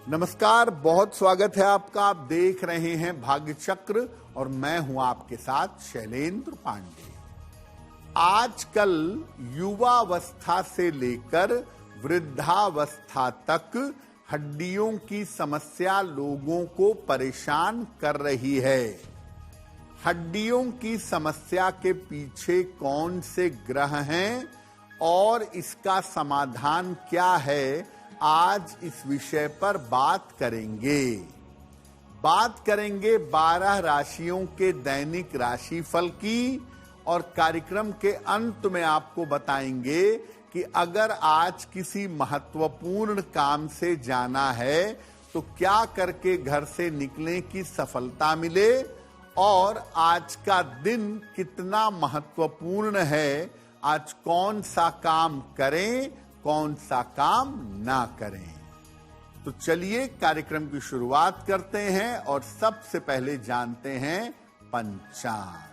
नमस्कार, बहुत स्वागत है आपका। आप देख रहे हैं भाग्य चक्र और मैं हूं आपके साथ शैलेंद्र पांडे। आजकल युवावस्था से लेकर वृद्धावस्था तक हड्डियों की समस्या लोगों को परेशान कर रही है। हड्डियों की समस्या के पीछे कौन से ग्रह हैं और इसका समाधान क्या है, आज इस विषय पर बात करेंगे। 12 राशियों के दैनिक राशिफल की और कार्यक्रम के अंत में आपको बताएंगे कि अगर आज किसी महत्वपूर्ण काम से जाना है तो क्या करके घर से निकलें कि सफलता मिले, और आज का दिन कितना महत्वपूर्ण है, आज कौन सा काम करें, कौन सा काम ना करें। तो चलिए कार्यक्रम की शुरुआत करते हैं और सबसे पहले जानते हैं पंचांग।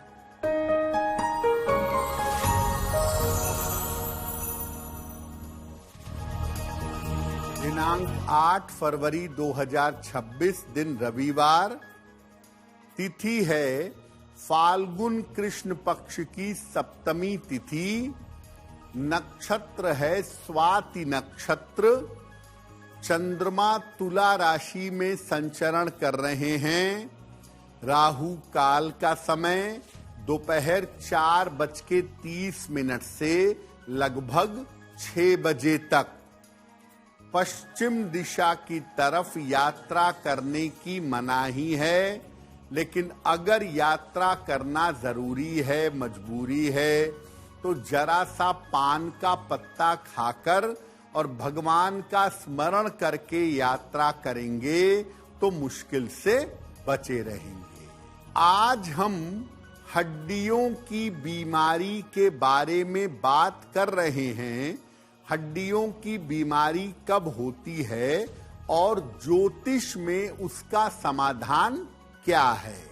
दिनांक 8 फरवरी 2026, दिन रविवार, तिथि है फाल्गुन कृष्ण पक्ष की सप्तमी तिथि, नक्षत्र है स्वाति नक्षत्र, चंद्रमा तुला राशि में संचरण कर रहे हैं। राहु काल का समय दोपहर 4:30 से लगभग 6 बजे तक। पश्चिम दिशा की तरफ यात्रा करने की मनाही है, लेकिन अगर यात्रा करना जरूरी है, मजबूरी है, तो जरा सा पान का पत्ता खाकर और भगवान का स्मरण करके यात्रा करेंगे तो मुश्किल से बचे रहेंगे। आज हम हड्डियों की बीमारी के बारे में बात कर रहे हैं। हड्डियों की बीमारी कब होती है और ज्योतिष में उसका समाधान क्या है।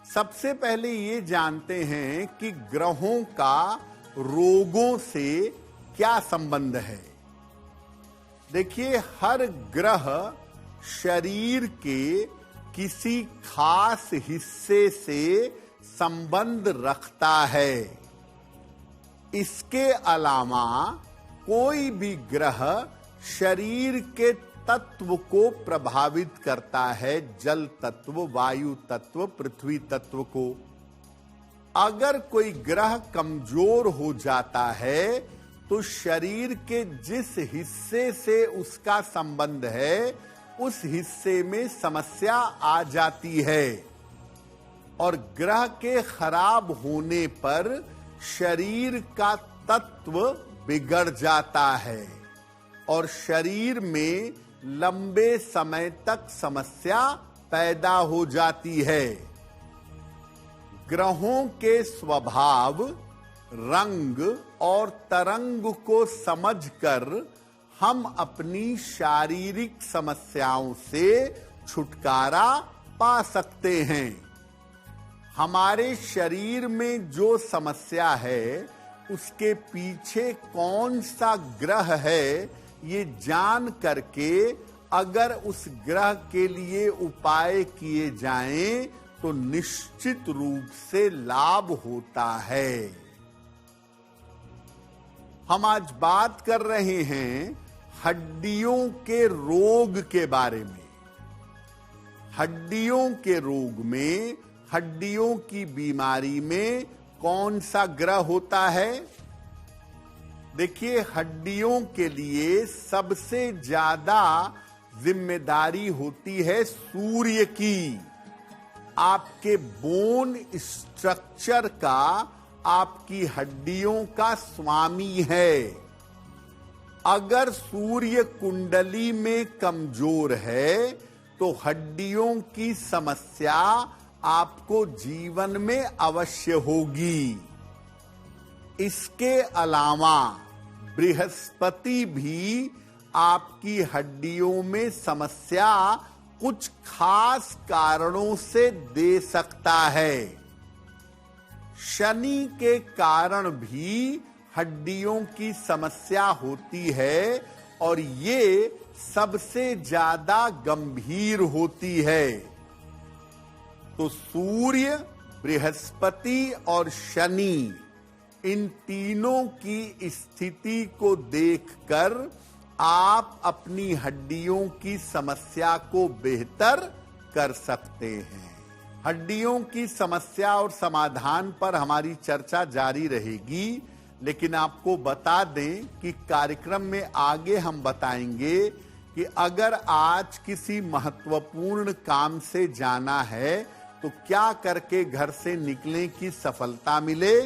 सबसे पहले ये जानते हैं कि ग्रहों का रोगों से क्या संबंध है। देखिए, हर ग्रह शरीर के किसी खास हिस्से से संबंध रखता है। इसके अलावा कोई भी ग्रह शरीर के तत्व को प्रभावित करता है, जल तत्व, वायु तत्व, पृथ्वी तत्व को। अगर कोई ग्रह कमजोर हो जाता है तो शरीर के जिस हिस्से से उसका संबंध है उस हिस्से में समस्या आ जाती है, और ग्रह के खराब होने पर शरीर का तत्व बिगड़ जाता है और शरीर में लंबे समय तक समस्या पैदा हो जाती है। ग्रहों के स्वभाव, रंग और तरंग को समझकर हम अपनी शारीरिक समस्याओं से छुटकारा पा सकते हैं। हमारे शरीर में जो समस्या है उसके पीछे कौन सा ग्रह है, ये जान करके अगर उस ग्रह के लिए उपाय किए जाएं तो निश्चित रूप से लाभ होता है। हम आज बात कर रहे हैं हड्डियों के रोग के बारे में। हड्डियों के रोग में, हड्डियों की बीमारी में कौन सा ग्रह होता है। देखिए, हड्डियों के लिए सबसे ज्यादा जिम्मेदारी होती है सूर्य की। आपके बोन स्ट्रक्चर का, आपकी हड्डियों का स्वामी है। अगर सूर्य कुंडली में कमजोर है तो हड्डियों की समस्या आपको जीवन में अवश्य होगी। इसके अलावा बृहस्पति भी आपकी हड्डियों में समस्या कुछ खास कारणों से दे सकता है। शनि के कारण भी हड्डियों की समस्या होती है और ये सबसे ज्यादा गंभीर होती है। तो सूर्य, बृहस्पति और शनि, इन तीनों की स्थिति को देखकर आप अपनी हड्डियों की समस्या को बेहतर कर सकते हैं। हड्डियों की समस्या और समाधान पर हमारी चर्चा जारी रहेगी, लेकिन आपको बता दें कि कार्यक्रम में आगे हम बताएंगे कि अगर आज किसी महत्वपूर्ण काम से जाना है तो क्या करके घर से निकलें कि सफलता मिले,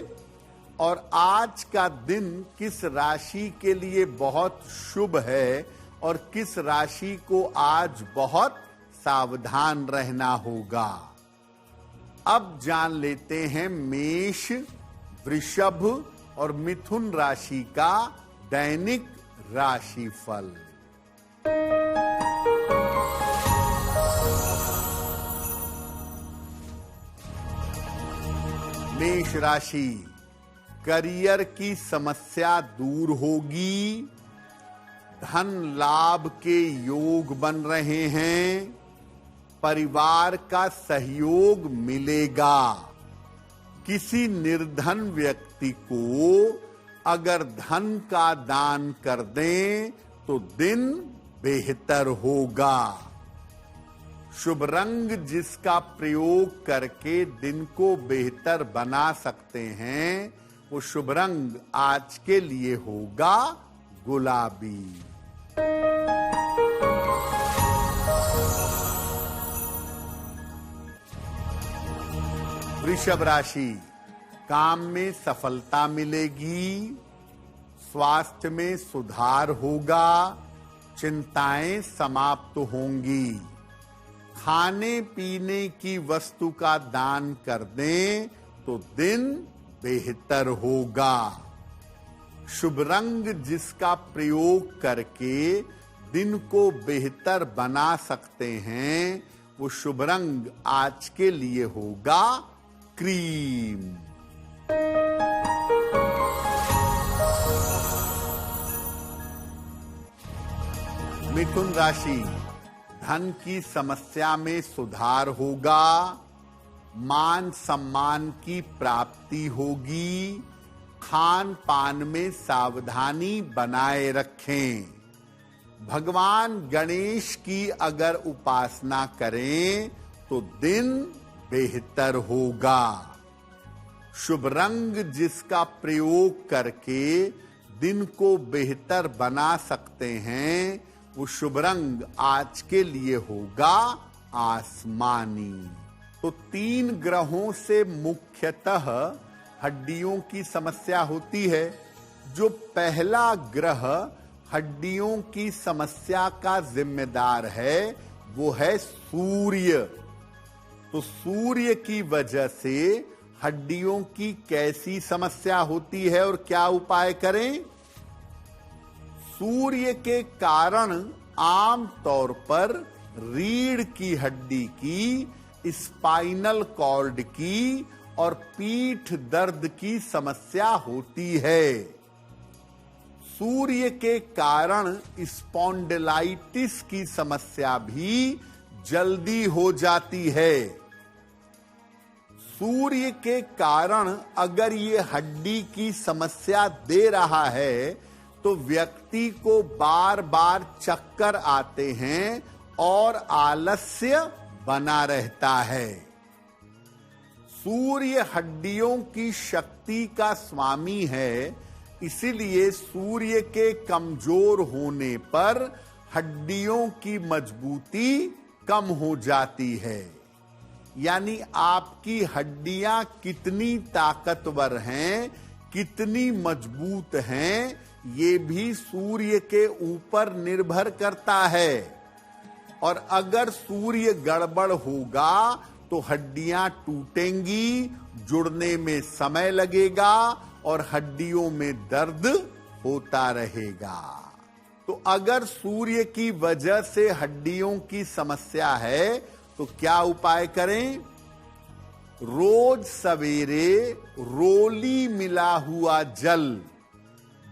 और आज का दिन किस राशि के लिए बहुत शुभ है और किस राशि को आज बहुत सावधान रहना होगा। अब जान लेते हैं मेष, वृषभ और मिथुन राशि का दैनिक राशिफल। मेष राशि, करियर की समस्या दूर होगी, धन लाभ के योग बन रहे हैं, परिवार का सहयोग मिलेगा। किसी निर्धन व्यक्ति को अगर धन का दान कर दें तो दिन बेहतर होगा। शुभ रंग जिसका प्रयोग करके दिन को बेहतर बना सकते हैं, वो शुभ रंग आज के लिए होगा गुलाबी। वृषभ राशि, काम में सफलता मिलेगी, स्वास्थ्य में सुधार होगा, चिंताएं समाप्त होंगी। खाने पीने की वस्तु का दान कर दें तो दिन बेहतर होगा। शुभ रंग जिसका प्रयोग करके दिन को बेहतर बना सकते हैं, वो शुभ रंग आज के लिए होगा क्रीम। मिथुन राशि, धन की समस्या में सुधार होगा, मान सम्मान की प्राप्ति होगी, खान पान में सावधानी बनाए रखें। भगवान गणेश की अगर उपासना करें तो दिन बेहतर होगा। शुभ रंग जिसका प्रयोग करके दिन को बेहतर बना सकते हैं, वो शुभ रंग आज के लिए होगा आसमानी। तो 3 ग्रहों से मुख्यतः हड्डियों की समस्या होती है। जो पहला ग्रह हड्डियों की समस्या का जिम्मेदार है वो है सूर्य। तो सूर्य की वजह से हड्डियों की कैसी समस्या होती है और क्या उपाय करें? सूर्य के कारण आम तौर पर रीढ़ की हड्डी की, स्पाइनल कॉर्ड की और पीठ दर्द की समस्या होती है। सूर्य के कारण स्पॉन्डिलाइटिस की समस्या भी जल्दी हो जाती है। सूर्य के कारण अगर ये हड्डी की समस्या दे रहा है तो व्यक्ति को बार बार चक्कर आते हैं और आलस्य बना रहता है। सूर्य हड्डियों की शक्ति का स्वामी है, इसीलिए सूर्य के कमजोर होने पर हड्डियों की मजबूती कम हो जाती है। यानी आपकी हड्डियां कितनी ताकतवर हैं, कितनी मजबूत हैं, ये भी सूर्य के ऊपर निर्भर करता है। और अगर सूर्य गड़बड़ होगा तो हड्डियां टूटेंगी, जुड़ने में समय लगेगा और हड्डियों में दर्द होता रहेगा। तो अगर सूर्य की वजह से हड्डियों की समस्या है तो क्या उपाय करें? रोज सवेरे रोली मिला हुआ जल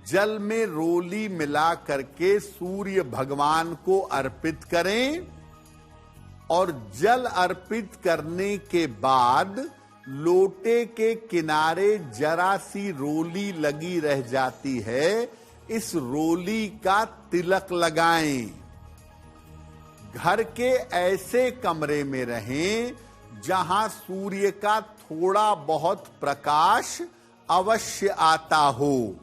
जल में रोली मिला करके सूर्य भगवान को अर्पित करें और जल अर्पित करने के बाद लोटे के किनारे जरा सी रोली लगी रह जाती है, इस रोली का तिलक लगाएं। घर के ऐसे कमरे में रहें जहां सूर्य का थोड़ा बहुत प्रकाश अवश्य आता हो,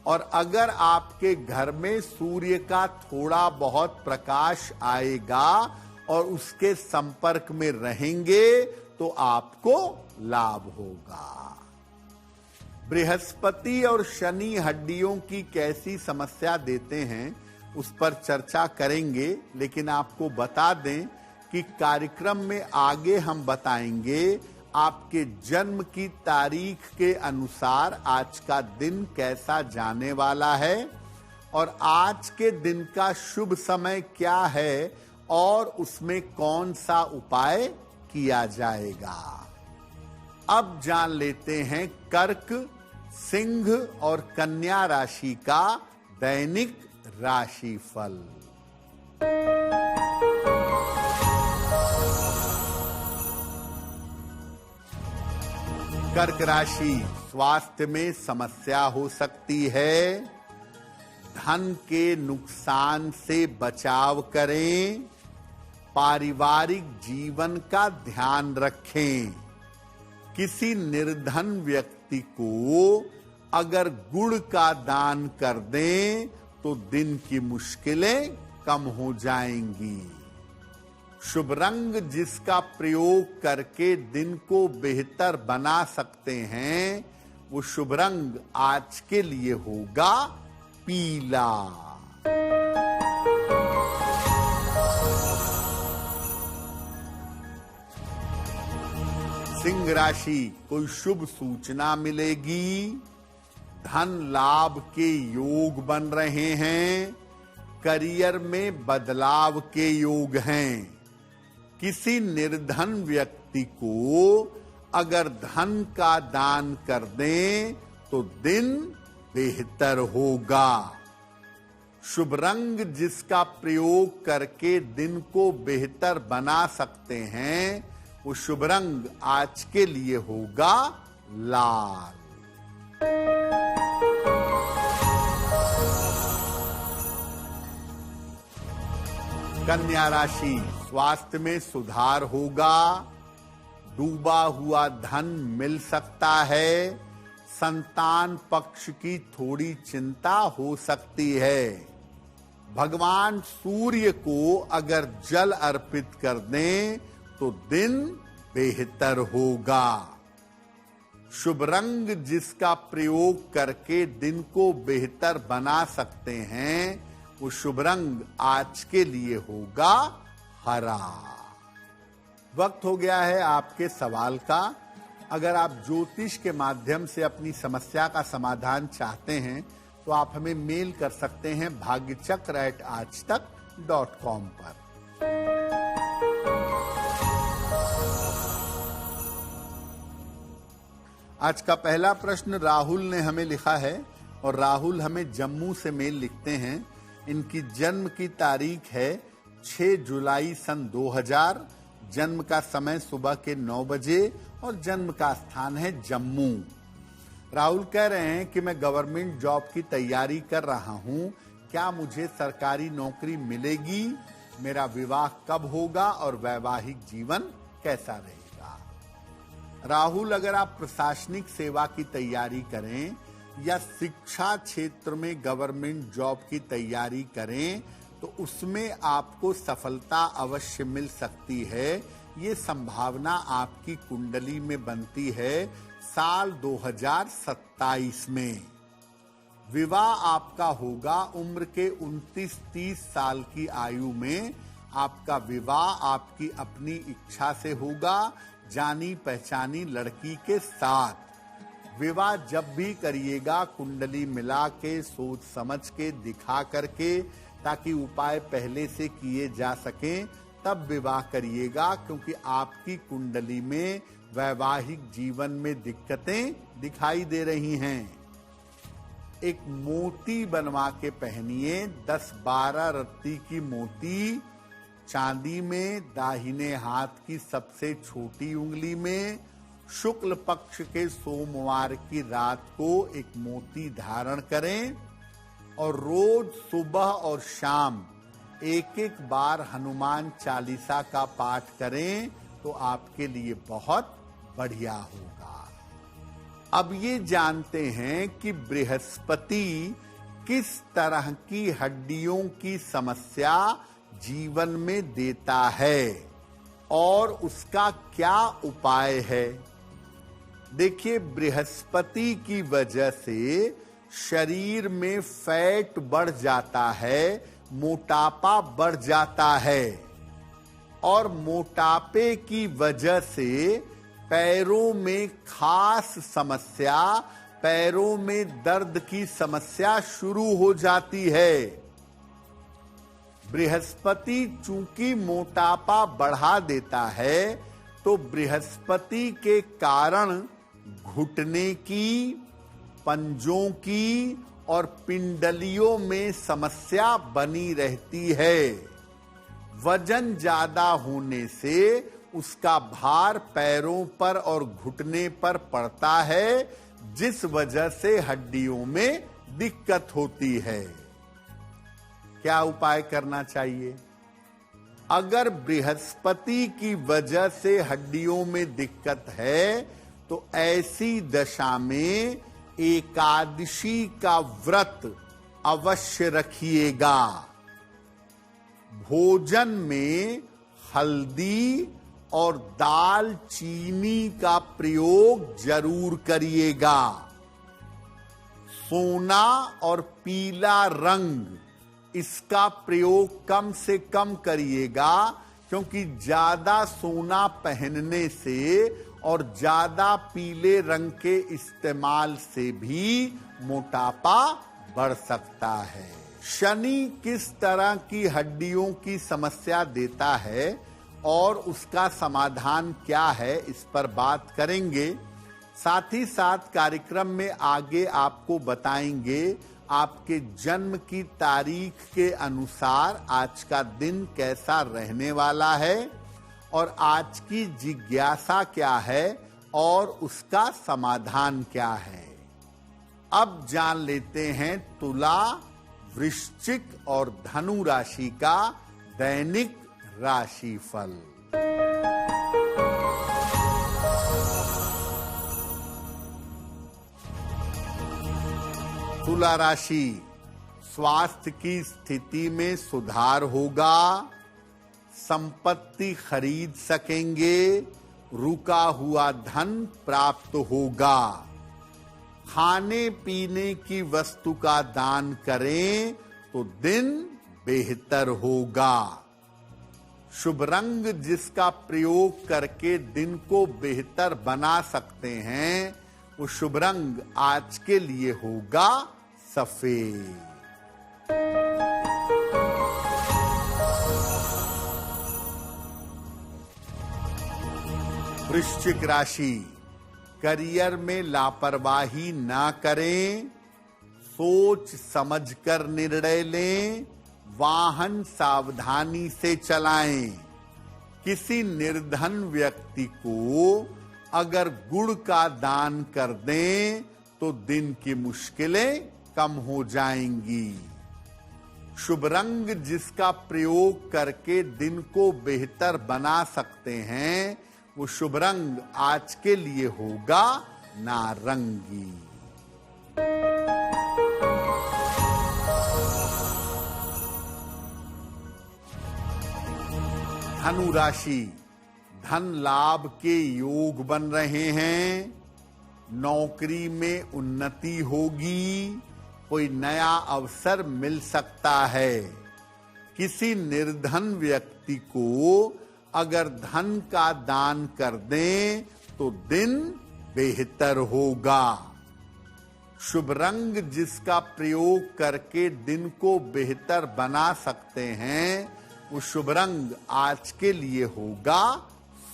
और अगर आपके घर में सूर्य का थोड़ा बहुत प्रकाश आएगा और उसके संपर्क में रहेंगे तो आपको लाभ होगा। बृहस्पति और शनि हड्डियों की कैसी समस्या देते हैं उस पर चर्चा करेंगे, लेकिन आपको बता दें कि कार्यक्रम में आगे हम बताएंगे आपके जन्म की तारीख के अनुसार आज का दिन कैसा जाने वाला है और आज के दिन का शुभ समय क्या है और उसमें कौन सा उपाय किया जाएगा। अब जान लेते हैं कर्क, सिंह और कन्या राशि का दैनिक राशिफल। कर्क राशि, स्वास्थ्य में समस्या हो सकती है। धन के नुकसान से बचाव करें। पारिवारिक जीवन का ध्यान रखें। किसी निर्धन व्यक्ति को अगर गुड़ का दान कर दें तो दिन की मुश्किलें कम हो जाएंगी। शुभ रंग जिसका प्रयोग करके दिन को बेहतर बना सकते हैं वो शुभ रंग आज के लिए होगा पीला। सिंह राशि, कोई शुभ सूचना मिलेगी। धन लाभ के योग बन रहे हैं। करियर में बदलाव के योग हैं। किसी निर्धन व्यक्ति को अगर धन का दान कर दें तो दिन बेहतर होगा। शुभ रंग जिसका प्रयोग करके दिन को बेहतर बना सकते हैं वो शुभ रंग आज के लिए होगा लाल। कन्या राशि, स्वास्थ्य में सुधार होगा। डूबा हुआ धन मिल सकता है। संतान पक्ष की थोड़ी चिंता हो सकती है। भगवान सूर्य को अगर जल अर्पित कर दें तो दिन बेहतर होगा। शुभ रंग जिसका प्रयोग करके दिन को बेहतर बना सकते हैं वो शुभ रंग आज के लिए होगा हरा। वक्त हो गया है आपके सवाल का। अगर आप ज्योतिष के माध्यम से अपनी समस्या का समाधान चाहते हैं तो आप हमें मेल कर सकते हैं bhagyachakra@aajtak.com पर। आज का पहला प्रश्न राहुल ने हमें लिखा है और राहुल हमें जम्मू से मेल लिखते हैं। इनकी जन्म की तारीख है 6 जुलाई सन 2000। जन्म का समय सुबह के 9 बजे और जन्म का स्थान है जम्मू। राहुल कह रहे हैं कि मैं गवर्नमेंट जॉब की तैयारी कर रहा हूं, क्या मुझे सरकारी नौकरी मिलेगी? मेरा विवाह कब होगा और वैवाहिक जीवन कैसा रहेगा? राहुल, अगर आप प्रशासनिक सेवा की तैयारी करें या शिक्षा क्षेत्र में गवर्नमेंट जॉब की तैयारी करें तो उसमें आपको सफलता अवश्य मिल सकती है। ये संभावना आपकी कुंडली में बनती है साल 2027 में। विवाह आपका होगा उम्र के 29-30 साल की आयु में। आपका विवाह आपकी अपनी इच्छा से होगा, जानी पहचानी लड़की के साथ। विवाह जब भी करिएगा कुंडली मिला के, सोच समझ के, दिखा करके, ताकि उपाय पहले से किए जा सकें, तब विवाह करिएगा, क्योंकि आपकी कुंडली में वैवाहिक जीवन में दिक्कतें दिखाई दे रही हैं। एक मोती बनवा के पहनिए, 10-12 रत्ती की मोती चांदी में, दाहिने हाथ की सबसे छोटी उंगली में। शुक्ल पक्ष के सोमवार की रात को एक मोती धारण करें और रोज सुबह और शाम एक बार हनुमान चालीसा का पाठ करें तो आपके लिए बहुत बढ़िया होगा। अब ये जानते हैं कि बृहस्पति किस तरह की हड्डियों की समस्या जीवन में देता है और उसका क्या उपाय है। देखिए, बृहस्पति की वजह से शरीर में फैट बढ़ जाता है, मोटापा बढ़ जाता है और मोटापे की वजह से पैरों में खास समस्या, पैरों में दर्द की समस्या शुरू हो जाती है। बृहस्पति चूंकि मोटापा बढ़ा देता है तो बृहस्पति के कारण घुटने की, पंजों की और पिंडलियों में समस्या बनी रहती है। वजन ज्यादा होने से उसका भार पैरों पर और घुटने पर पड़ता है, जिस वजह से हड्डियों में दिक्कत होती है। क्या उपाय करना चाहिए? अगर बृहस्पति की वजह से हड्डियों में दिक्कत है तो ऐसी दशा में एकादशी का व्रत अवश्य रखिएगा। भोजन में हल्दी और दाल चीनी का प्रयोग जरूर करिएगा। सोना और पीला रंग, इसका प्रयोग कम से कम करिएगा, क्योंकि ज्यादा सोना पहनने से और ज्यादा पीले रंग के इस्तेमाल से भी मोटापा बढ़ सकता है। शनि किस तरह की हड्डियों की समस्या देता है और उसका समाधान क्या है, इस पर बात करेंगे। साथ ही साथ कार्यक्रम में आगे आपको बताएंगे आपके जन्म की तारीख के अनुसार आज का दिन कैसा रहने वाला है और आज की जिज्ञासा क्या है और उसका समाधान क्या है। अब जान लेते हैं तुला, वृश्चिक और धनु राशि का दैनिक राशिफल। तुला राशि, स्वास्थ्य की स्थिति में सुधार होगा, संपत्ति खरीद सकेंगे, रुका हुआ धन प्राप्त होगा। खाने पीने की वस्तु का दान करें तो दिन बेहतर होगा। शुभ रंग जिसका प्रयोग करके दिन को बेहतर बना सकते हैं, वो शुभ रंग आज के लिए होगा सफेद। वृश्चिक राशि, करियर में लापरवाही ना करें, सोच समझकर निर्णय लें, वाहन सावधानी से चलाएं। किसी निर्धन व्यक्ति को अगर गुड़ का दान कर दें तो दिन की मुश्किलें कम हो जाएंगी। शुभ रंग जिसका प्रयोग करके दिन को बेहतर बना सकते हैं, वो शुभ रंग आज के लिए होगा नारंगी। धनु राशि, धन लाभ के योग बन रहे हैं, नौकरी में उन्नति होगी, कोई नया अवसर मिल सकता है। किसी निर्धन व्यक्ति को अगर धन का दान कर दें तो दिन बेहतर होगा। शुभ रंग जिसका प्रयोग करके दिन को बेहतर बना सकते हैं, वो शुभ रंग आज के लिए होगा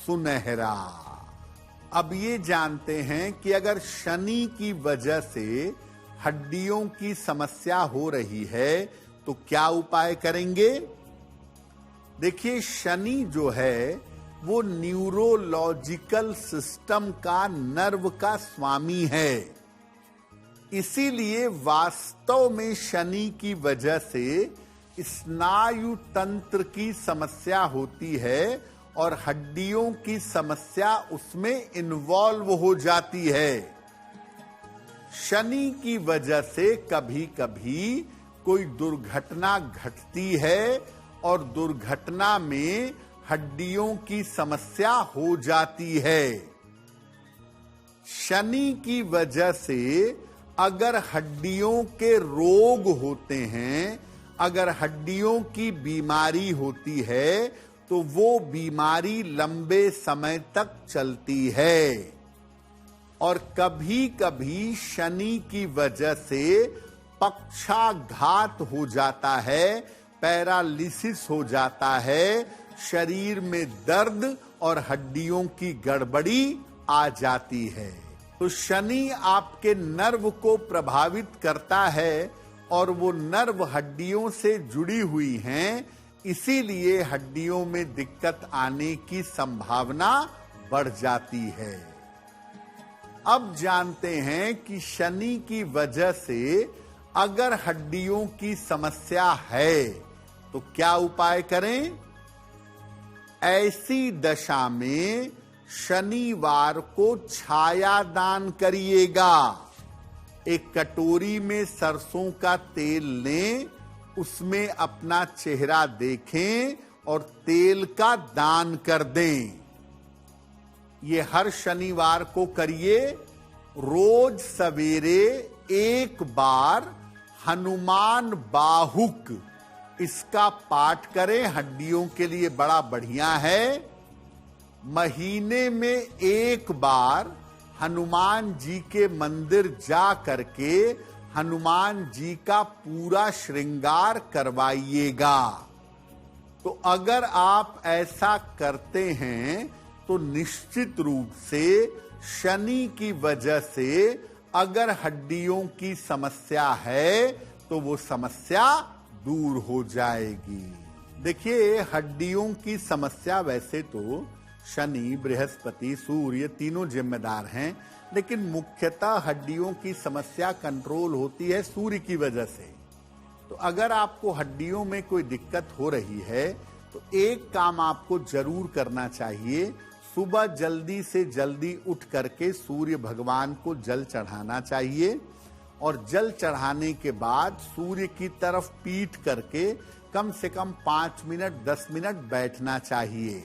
सुनहरा। अब ये जानते हैं कि अगर शनि की वजह से हड्डियों की समस्या हो रही है तो क्या उपाय करेंगे? देखिए, शनि जो है वो न्यूरोलॉजिकल सिस्टम का, नर्व का स्वामी है। इसीलिए वास्तव में शनि की वजह से स्नायु तंत्र की समस्या होती है और हड्डियों की समस्या उसमें इन्वॉल्व हो जाती है। शनि की वजह से कभी कभी कोई दुर्घटना घटती है और दुर्घटना में हड्डियों की समस्या हो जाती है। शनि की वजह से अगर हड्डियों के रोग होते हैं, अगर हड्डियों की बीमारी होती है तो वो बीमारी लंबे समय तक चलती है। और कभी कभी शनि की वजह से पक्षाघात हो जाता है, पैरालिसिस हो जाता है, शरीर में दर्द और हड्डियों की गड़बड़ी आ जाती है। तो शनि आपके नर्व को प्रभावित करता है और वो नर्व हड्डियों से जुड़ी हुई हैं, इसीलिए हड्डियों में दिक्कत आने की संभावना बढ़ जाती है। अब जानते हैं कि शनि की वजह से अगर हड्डियों की समस्या है तो क्या उपाय करें? ऐसी दशा में शनिवार को छाया दान करिएगा। एक कटोरी में सरसों का तेल लें, उसमें अपना चेहरा देखें और तेल का दान कर दें। ये हर शनिवार को करिए। रोज सवेरे एक बार हनुमान बाहुक इसका पाठ करें, हड्डियों के लिए बड़ा बढ़िया है। महीने में एक बार हनुमान जी के मंदिर जा करके हनुमान जी का पूरा श्रृंगार करवाइएगा। तो अगर आप ऐसा करते हैं तो निश्चित रूप से शनि की वजह से अगर हड्डियों की समस्या है तो वो समस्या दूर हो जाएगी। देखिए, हड्डियों की समस्या वैसे तो शनि, बृहस्पति, सूर्य तीनों जिम्मेदार हैं, लेकिन मुख्यतः हड्डियों की समस्या कंट्रोल होती है सूर्य की वजह से। तो अगर आपको हड्डियों में कोई दिक्कत हो रही है तो एक काम आपको जरूर करना चाहिए। सुबह जल्दी से जल्दी उठ करके सूर्य भगवान को जल चढ़ाना चाहिए और जल चढ़ाने के बाद सूर्य की तरफ पीठ करके कम से कम 5 मिनट 10 मिनट बैठना चाहिए।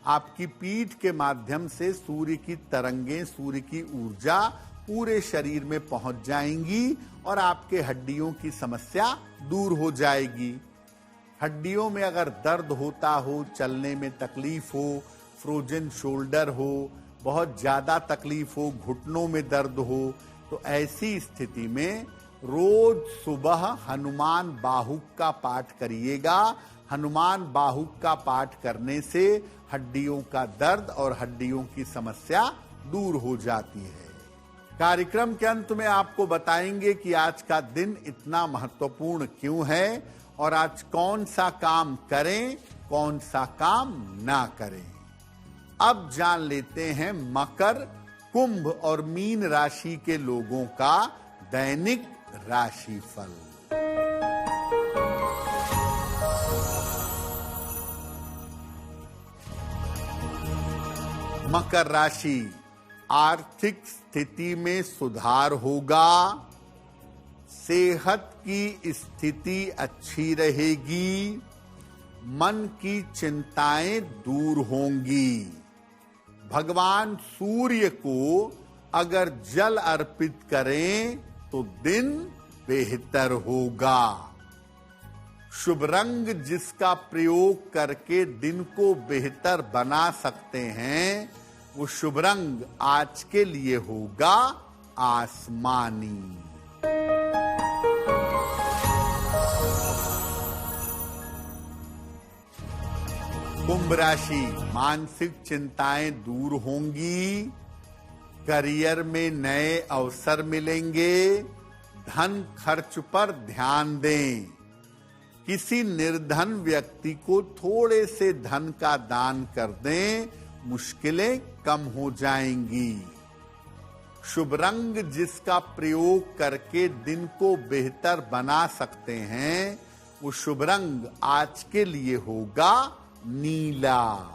आपकी पीठ के माध्यम से सूर्य की तरंगें, सूर्य की ऊर्जा पूरे शरीर में पहुंच जाएंगी और आपके हड्डियों की समस्या दूर हो जाएगी। हड्डियों में अगर दर्द होता हो, चलने में तकलीफ हो, फ्रोजन शोल्डर हो, बहुत ज्यादा तकलीफ हो, घुटनों में दर्द हो, तो ऐसी स्थिति में रोज सुबह हनुमान बाहुक का पाठ करिएगा। हनुमान बाहुक का पाठ करने से हड्डियों का दर्द और हड्डियों की समस्या दूर हो जाती है। कार्यक्रम के अंत में आपको बताएंगे कि आज का दिन इतना महत्वपूर्ण क्यों है और आज कौन सा काम करें, कौन सा काम ना करें। अब जान लेते हैं मकर, कुंभ और मीन राशि के लोगों का दैनिक राशिफल। मकर राशि, आर्थिक स्थिति में सुधार होगा, सेहत की स्थिति अच्छी रहेगी, मन की चिंताएं दूर होंगी। भगवान सूर्य को अगर जल अर्पित करें तो दिन बेहतर होगा। शुभ रंग जिसका प्रयोग करके दिन को बेहतर बना सकते हैं, वो शुभ रंग आज के लिए होगा आसमानी। कुंभ राशि, मानसिक चिंताएं दूर होंगी, करियर में नए अवसर मिलेंगे, धन खर्च पर ध्यान दें। किसी निर्धन व्यक्ति को थोड़े से धन का दान कर दें, मुश्किलें कम हो जाएंगी। शुभ रंग जिसका प्रयोग करके दिन को बेहतर बना सकते हैं, वो शुभ रंग आज के लिए होगा नीला।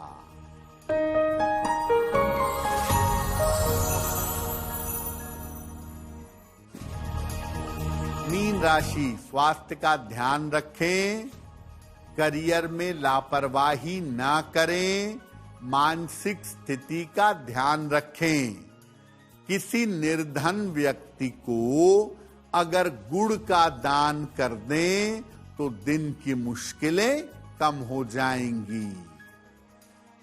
मीन राशि, स्वास्थ्य का ध्यान रखें, करियर में लापरवाही ना करें, मानसिक स्थिति का ध्यान रखें। किसी निर्धन व्यक्ति को अगर गुड़ का दान कर दें तो दिन की मुश्किलें कम हो जाएंगी।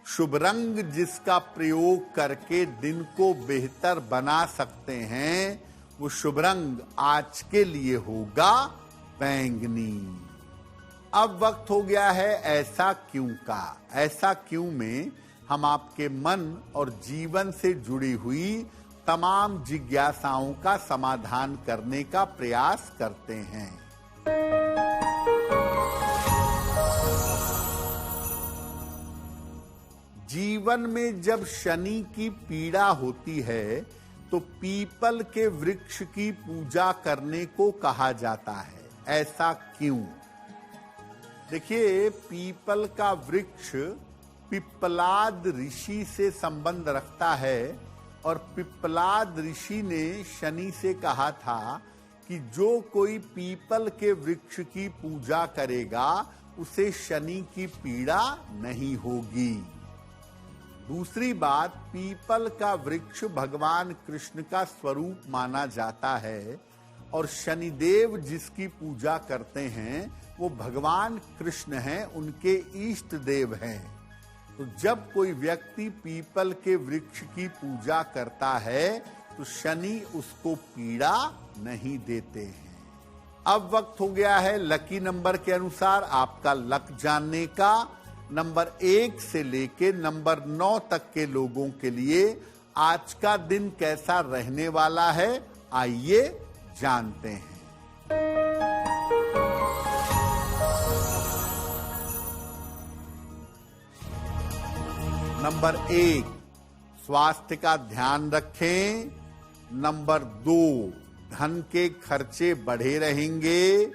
शुभ रंग जिसका प्रयोग करके दिन को बेहतर बना सकते हैं, वो शुभ रंग आज के लिए होगा बैंगनी। अब वक्त हो गया है ऐसा क्यों का। ऐसा क्यों में हम आपके मन और जीवन से जुड़ी हुई तमाम जिज्ञासाओं का समाधान करने का प्रयास करते हैं। जीवन में जब शनि की पीड़ा होती है तो पीपल के वृक्ष की पूजा करने को कहा जाता है। ऐसा क्यों? देखिए, पीपल का वृक्ष पिप्पलाद ऋषि से संबंध रखता है और पिप्पलाद ऋषि ने शनि से कहा था कि जो कोई पीपल के वृक्ष की पूजा करेगा उसे शनि की पीड़ा नहीं होगी। दूसरी बात, पीपल का वृक्ष भगवान कृष्ण का स्वरूप माना जाता है और शनिदेव जिसकी पूजा करते हैं वो भगवान कृष्ण हैं, उनके इष्ट देव हैं। तो जब कोई व्यक्ति पीपल के वृक्ष की पूजा करता है तो शनि उसको पीड़ा नहीं देते हैं। अब वक्त हो गया है लकी नंबर के अनुसार आपका लक जानने का। नंबर 1 से लेके नंबर 9 तक के लोगों के लिए आज का दिन कैसा रहने वाला है, आइए जानते हैं। नंबर 1, स्वास्थ्य का ध्यान रखें। नंबर 2, धन के खर्चे बढ़े रहेंगे।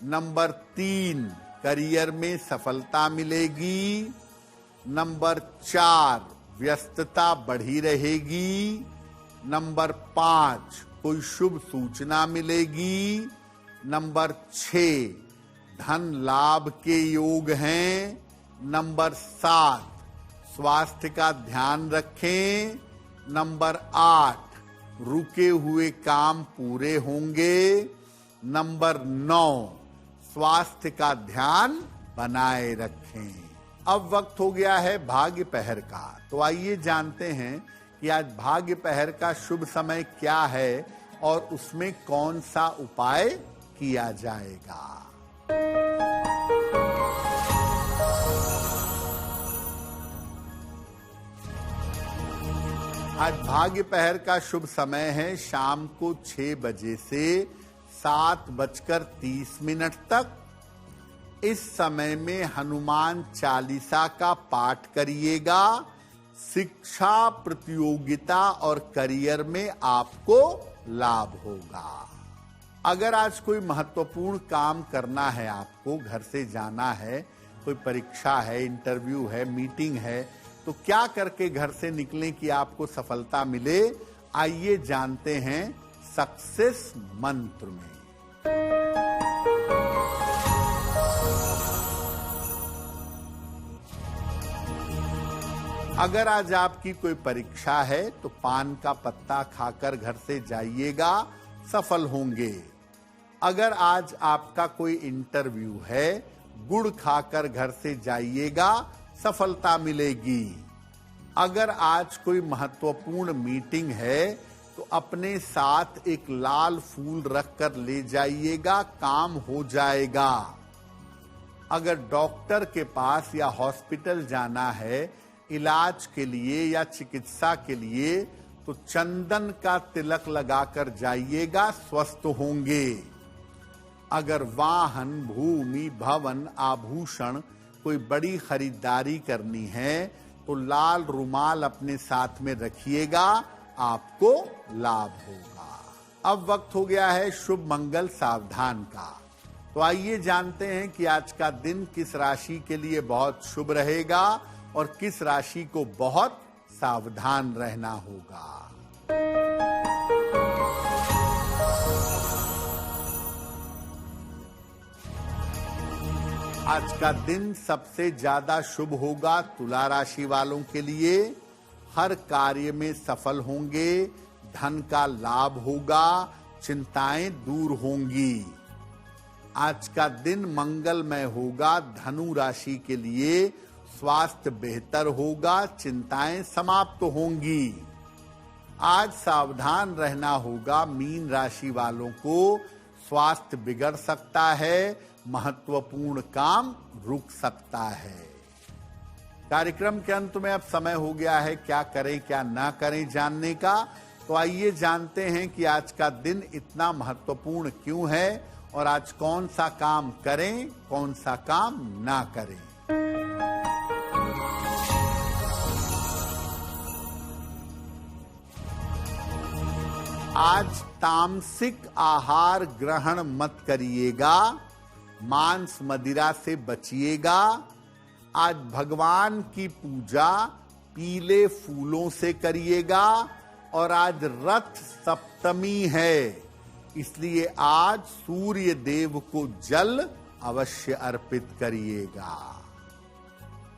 नंबर 3, करियर में सफलता मिलेगी। नंबर 4, व्यस्तता बढ़ी रहेगी। नंबर 5, कोई शुभ सूचना मिलेगी। नंबर 6, धन लाभ के योग हैं। नंबर 7, स्वास्थ्य का ध्यान रखें। नंबर 8, रुके हुए काम पूरे होंगे। नंबर 9, स्वास्थ्य का ध्यान बनाए रखें। अब वक्त हो गया है भाग्य पहर का, तो आइए जानते हैं कि आज भाग्य पहर का शुभ समय क्या है और उसमें कौन सा उपाय किया जाएगा। आज भाग्य पहर का शुभ समय है शाम को 6 बजे से 7:30 तक। इस समय में हनुमान चालीसा का पाठ करिएगा। शिक्षा, प्रतियोगिता और करियर में आपको लाभ होगा। अगर आज कोई महत्वपूर्ण काम करना है, आपको घर से जाना है, कोई परीक्षा है, इंटरव्यू है, मीटिंग है, तो क्या करके घर से निकलें कि आपको सफलता मिले, आइए जानते हैं सक्सेस मंत्र में। अगर आज आपकी कोई परीक्षा है तो पान का पत्ता खाकर घर से जाइएगा, सफल होंगे। अगर आज आपका कोई इंटरव्यू है, गुड़ खाकर घर से जाइएगा, सफलता मिलेगी। अगर आज कोई महत्वपूर्ण मीटिंग है तो अपने साथ एक लाल फूल रखकर ले जाइएगा, काम हो जाएगा। अगर डॉक्टर के पास या हॉस्पिटल जाना है इलाज के लिए या चिकित्सा के लिए, तो चंदन का तिलक लगाकर जाइएगा, स्वस्थ होंगे। अगर वाहन, भूमि, भवन, आभूषण कोई बड़ी खरीदारी करनी है तो लाल रुमाल अपने साथ में रखिएगा, आपको लाभ होगा। अब वक्त हो गया है शुभ मंगल सावधान का। तो आइए जानते हैं कि आज का दिन किस राशि के लिए बहुत शुभ रहेगा और किस राशि को बहुत सावधान रहना होगा। आज का दिन सबसे ज्यादा शुभ होगा तुला राशि वालों के लिए। हर कार्य में सफल होंगे, धन का लाभ होगा, चिंताएं दूर होंगी। आज का दिन मंगलमय होगा धनु राशि के लिए। स्वास्थ्य बेहतर होगा, चिंताएं समाप्त होंगी। आज सावधान रहना होगा मीन राशि वालों को। स्वास्थ्य बिगड़ सकता है, महत्वपूर्ण काम रुक सकता है। कार्यक्रम के अंत में अब समय हो गया है क्या करें क्या ना करें जानने का। तो आइए जानते हैं कि आज का दिन इतना महत्वपूर्ण क्यों है और आज कौन सा काम करें, कौन सा काम ना करें। आज तामसिक आहार ग्रहण मत करिएगा, मांस मदिरा से बचिएगा। आज भगवान की पूजा पीले फूलों से करिएगा और आज रथ सप्तमी है, इसलिए आज सूर्य देव को जल अवश्य अर्पित करिएगा।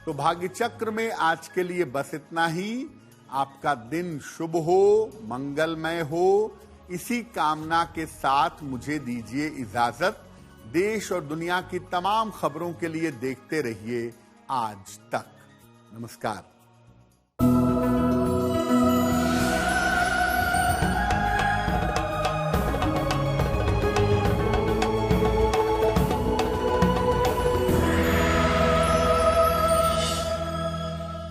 तो भाग्य चक्र में आज के लिए बस इतना ही। आपका दिन शुभ हो, मंगलमय हो, इसी कामना के साथ मुझे दीजिए इजाजत। देश और दुनिया की तमाम खबरों के लिए देखते रहिए आज तक। नमस्कार।